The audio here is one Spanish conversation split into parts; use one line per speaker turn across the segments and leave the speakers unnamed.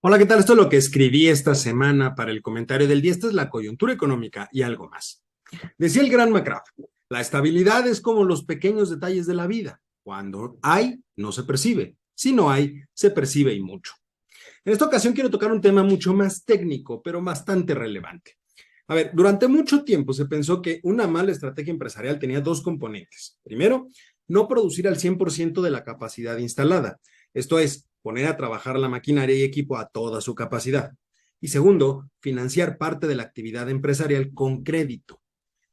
Hola, ¿qué tal? Esto es lo que escribí esta semana para el comentario del día. Esta es la coyuntura económica y algo más. Decía el gran McGrath, la estabilidad es como los pequeños detalles de la vida. Cuando hay, no se percibe. Si no hay, se percibe y mucho. En esta ocasión quiero tocar un tema mucho más técnico, pero bastante relevante. A ver, durante mucho tiempo se pensó que una mala estrategia empresarial tenía dos componentes. Primero, no producir al 100% de la capacidad instalada. Esto es, poner a trabajar la maquinaria y equipo a toda su capacidad. Y segundo, financiar parte de la actividad empresarial con crédito.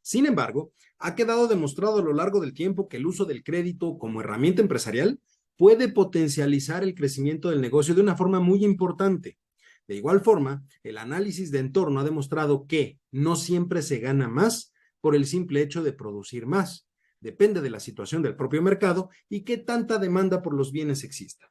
Sin embargo, ha quedado demostrado a lo largo del tiempo que el uso del crédito como herramienta empresarial puede potencializar el crecimiento del negocio de una forma muy importante. De igual forma, el análisis de entorno ha demostrado que no siempre se gana más por el simple hecho de producir más. Depende de la situación del propio mercado y qué tanta demanda por los bienes exista.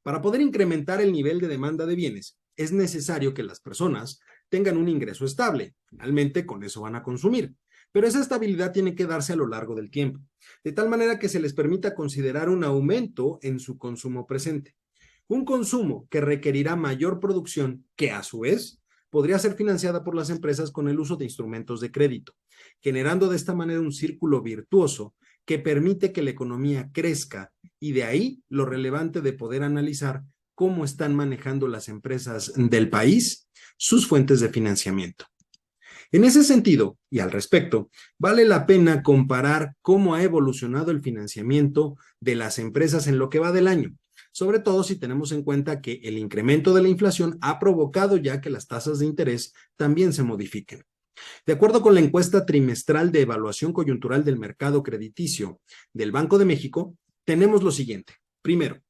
Para poder incrementar el nivel de demanda de bienes, es necesario que las personas tengan un ingreso estable. Finalmente, con eso van a consumir. Pero esa estabilidad tiene que darse a lo largo del tiempo, de tal manera que se les permita considerar un aumento en su consumo presente. Un consumo que requerirá mayor producción, que a su vez podría ser financiada por las empresas con el uso de instrumentos de crédito, generando de esta manera un círculo virtuoso que permite que la economía crezca y de ahí lo relevante de poder analizar cómo están manejando las empresas del país sus fuentes de financiamiento. En ese sentido, y al respecto, vale la pena comparar cómo ha evolucionado el financiamiento de las empresas en lo que va del año, sobre todo si tenemos en cuenta que el incremento de la inflación ha provocado ya que las tasas de interés también se modifiquen. De acuerdo con la encuesta trimestral de evaluación coyuntural del mercado crediticio del Banco de México, tenemos lo siguiente. Primero,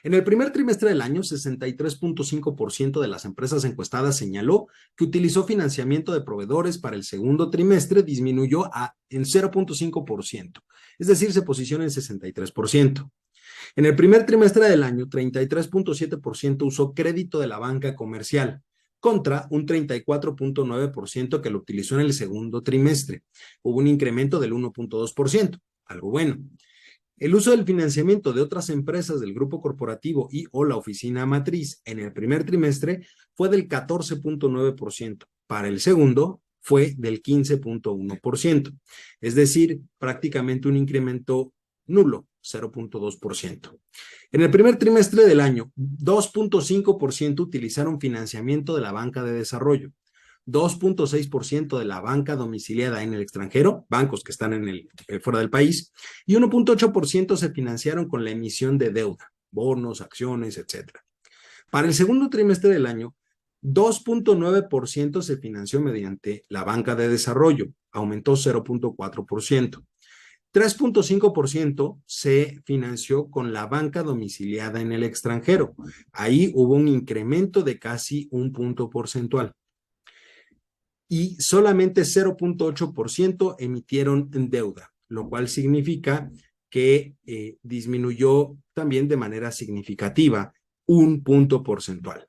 en el primer trimestre del año, 63.5% de las empresas encuestadas señaló que utilizó financiamiento de proveedores. Para el segundo trimestre disminuyó en 0.5%, es decir, se posiciona en 63%. En el primer trimestre del año, 33.7% usó crédito de la banca comercial, contra un 34.9% que lo utilizó en el segundo trimestre. Hubo un incremento del 1.2%, algo bueno. El uso del financiamiento de otras empresas del grupo corporativo y o la oficina matriz en el primer trimestre fue del 14.9%. Para el segundo fue del 15.1%. Es decir, prácticamente un incremento nulo, 0.2%. En el primer trimestre del año, 2.5% utilizaron financiamiento de la banca de desarrollo. 2.6% de la banca domiciliada en el extranjero, bancos que están fuera del país, y 1.8% se financiaron con la emisión de deuda, bonos, acciones, etcétera. Para el segundo trimestre del año, 2.9% se financió mediante la banca de desarrollo, aumentó 0.4%. 3.5% se financió con la banca domiciliada en el extranjero. Ahí hubo un incremento de casi un punto porcentual y solamente 0.8% emitieron deuda, lo cual significa que disminuyó también de manera significativa un punto porcentual.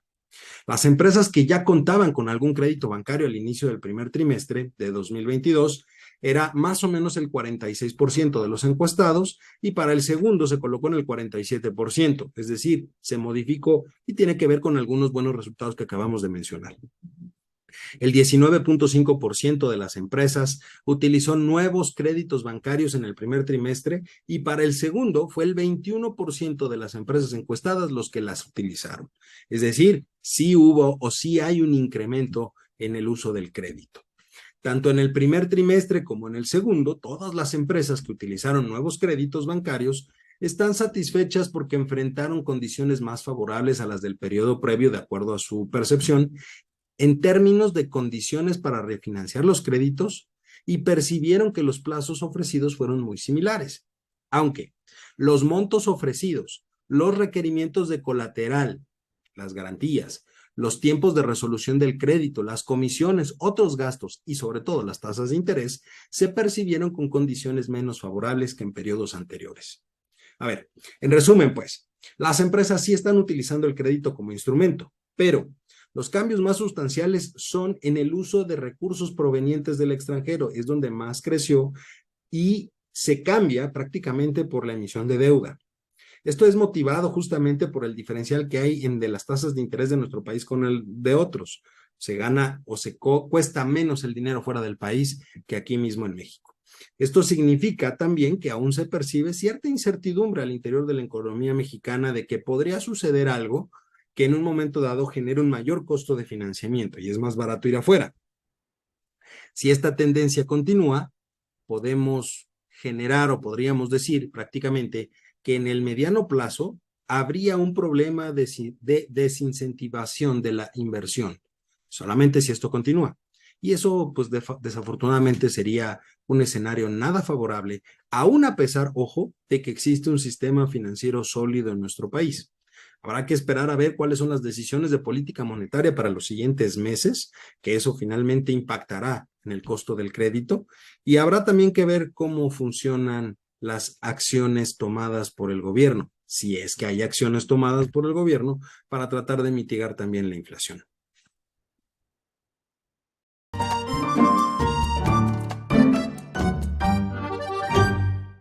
Las empresas que ya contaban con algún crédito bancario al inicio del primer trimestre de 2022 era más o menos el 46% de los encuestados y para el segundo se colocó en el 47%, es decir, se modificó y tiene que ver con algunos buenos resultados que acabamos de mencionar. El 19.5% de las empresas utilizó nuevos créditos bancarios en el primer trimestre y para el segundo fue el 21% de las empresas encuestadas los que las utilizaron. Es decir, sí hubo o sí hay un incremento en el uso del crédito. Tanto en el primer trimestre como en el segundo, todas las empresas que utilizaron nuevos créditos bancarios están satisfechas porque enfrentaron condiciones más favorables a las del periodo previo de acuerdo a su percepción en términos de condiciones para refinanciar los créditos y percibieron que los plazos ofrecidos fueron muy similares, aunque los montos ofrecidos, los requerimientos de colateral, las garantías, los tiempos de resolución del crédito, las comisiones, otros gastos y sobre todo las tasas de interés se percibieron con condiciones menos favorables que en periodos anteriores. A ver, en resumen, pues, las empresas sí están utilizando el crédito como instrumento, pero los cambios más sustanciales son en el uso de recursos provenientes del extranjero, es donde más creció y se cambia prácticamente por la emisión de deuda. Esto es motivado justamente por el diferencial que hay de las tasas de interés de nuestro país con el de otros. Se gana o cuesta menos el dinero fuera del país que aquí mismo en México. Esto significa también que aún se percibe cierta incertidumbre al interior de la economía mexicana de que podría suceder algo que en un momento dado genere un mayor costo de financiamiento y es más barato ir afuera. Si esta tendencia continúa, podemos generar o podríamos decir prácticamente que en el mediano plazo habría un problema de desincentivación de la inversión, solamente si esto continúa. Y eso, pues desafortunadamente sería un escenario nada favorable, aún a pesar, ojo, de que existe un sistema financiero sólido en nuestro país. Habrá que esperar a ver cuáles son las decisiones de política monetaria para los siguientes meses, que eso finalmente impactará en el costo del crédito, y habrá también que ver cómo funcionan las acciones tomadas por el gobierno, si es que hay acciones tomadas por el gobierno para tratar de mitigar también la inflación.